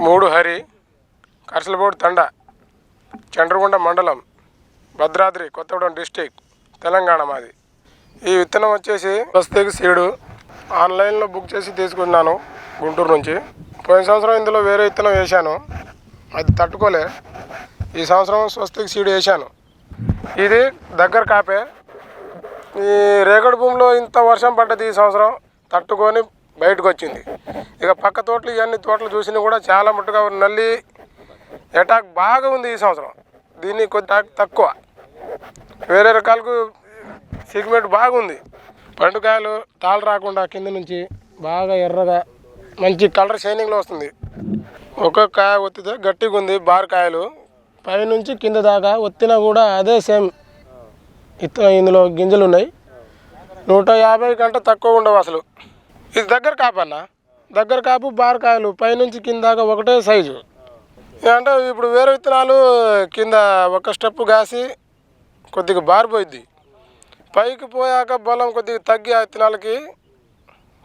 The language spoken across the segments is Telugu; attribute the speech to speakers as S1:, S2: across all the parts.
S1: మూడు హరి, కర్సలబోడు తండ, చండ్రగుండ మండలం, భద్రాద్రి కొత్తగూడెం డిస్టిక్, తెలంగాణ మాది. ఈ విత్తనం వచ్చేసి స్వస్తిక్ సీడు. ఆన్లైన్లో బుక్ చేసి తీసుకున్నాను గుంటూరు నుంచి. పోయిన సంవత్సరం ఇందులో వేరే విత్తనం వేశాను, అది తట్టుకోలే. ఈ సంవత్సరం స్వస్తిక్ సీడ్ వేశాను. ఇది దగ్గర కాపే. ఈ రేగడి భూమిలో ఇంత వర్షం పడ్డది ఈ సంవత్సరం, తట్టుకొని బయటకు వచ్చింది. ఇక పక్క తోటలు ఇవన్నీ తోటలు చూసినా కూడా చాలా మట్టుగా నల్లి అటాక్ బాగా ఉంది ఈ సంవత్సరం. దీన్ని కొద్ది తక్కువ. వేరే రకాలకు సిగ్మెంట్ బాగుంది. పండుకాయలు తాళ్ళు రాకుండా కింద నుంచి బాగా ఎర్రగా మంచి కలర్ షైనింగ్లో వస్తుంది. ఒక్కొక్క కాయ ఒత్తితే గట్టిగా ఉంది. బారకాయలు పైనుంచి కింద దాకా ఒత్తినా కూడా అదే సేమ్ ఇత్తనం. ఇందులో గింజలు ఉన్నాయి. 150 కంటే తక్కువ ఉండవు అసలు. ఇది దగ్గర కాపు అన్న, దగ్గర కాపు. బారకాయలు పైనుంచి కింద దాకా ఒకటే సైజు. అంటే ఇప్పుడు వేరే విత్తనాలు కింద ఒక స్టెప్ కాసి కొద్దిగా బారిపోయిద్ది. పైకి పోయాక బలం కొద్దిగా తగ్గి ఆ విత్తనాలకి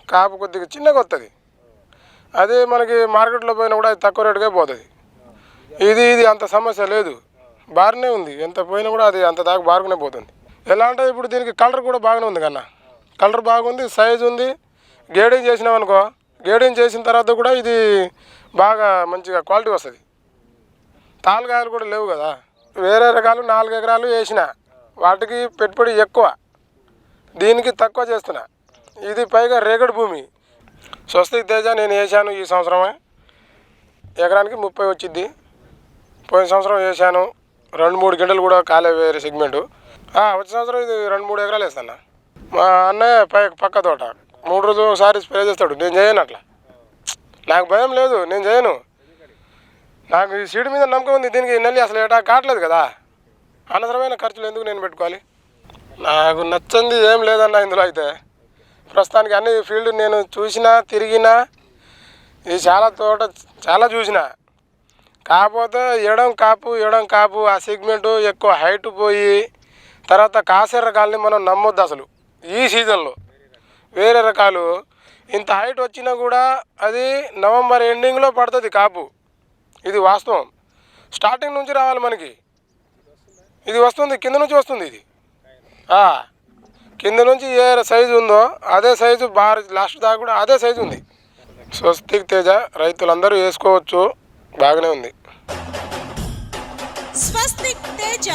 S1: కాపు కొద్దిగా చిన్నగా వస్తుంది. అదే మనకి మార్కెట్లో పోయినా కూడా అది తక్కువ రేటుగా పోతుంది. ఇది అంత సమస్య లేదు, బాగానే ఉంది. ఎంత పోయినా కూడా అది అంత దాకా బారుకునే పోతుంది. ఎలా అంటే ఇప్పుడు దీనికి కలర్ కూడా బాగానే ఉంది కన్నా, కలర్ బాగుంది, సైజు ఉంది. గేడింగ్ చేసినామనుకో, గేడింగ్ చేసిన తర్వాత కూడా ఇది బాగా మంచిగా క్వాలిటీ వస్తుంది. తాలుగాయలు కూడా లేవు కదా. వేరే రకాలు 4 ఎకరాలు వేసిన, వాటికి పెట్టుబడి ఎక్కువ, దీనికి తక్కువ చేస్తున్నా. ఇది పైగా రేగడి భూమి. స్వస్తిక్ తేజ నేను వేసాను ఈ సంవత్సరమే. ఎకరానికి 30 వచ్చిద్ది. పోయిన సంవత్సరం వేసాను 2-3 గంటలు కూడా కాలే వేరే సెగ్మెంటు. వచ్చే సంవత్సరం ఇది 2-3 ఎకరాలు వేస్తాను. మా అన్నయ్య పక్క తోట 3 రోజులు ఒకసారి స్ప్రే చేస్తాడు. నేను చేయను అట్లా, నాకు భయం లేదు, నేను చేయను. నాకు ఈ సీడ్ మీద నమ్మకం ఉంది. దీనికి నల్లి అసలు ఏటా కావట్లేదు కదా, అనవసరమైన ఖర్చులు ఎందుకు నేను పెట్టుకోవాలి. నాకు నచ్చింది ఏం లేదన్న ఇందులో అయితే. ప్రస్తుతానికి అన్ని ఫీల్డ్ నేను చూసినా, తిరిగినా, ఇది చాలా చూసిన. కాకపోతే ఎడం కాపు ఆ సెగ్మెంటు ఎక్కువ హైట్ పోయి తర్వాత కాసే రకాలని మనం నమ్మొద్దు అసలు. ఈ సీజన్లో వేరే రకాలు ఇంత హైట్ వచ్చినా కూడా అది నవంబర్ ఎండింగ్లో పడుతుంది కాపు. ఇది వాస్తవం. స్టార్టింగ్ నుంచి రావాలి మనకి. ఇది వస్తుంది, కింద నుంచి వస్తుంది. ఇది కింద నుంచి ఏ సైజు ఉందో అదే సైజు లాస్ట్ దాకా కూడా అదే సైజు ఉంది. స్వస్తిక్ తేజ రైతులందరూ వేసుకోవచ్చు, బాగానే ఉంది.
S2: స్వస్తిక్ తేజ.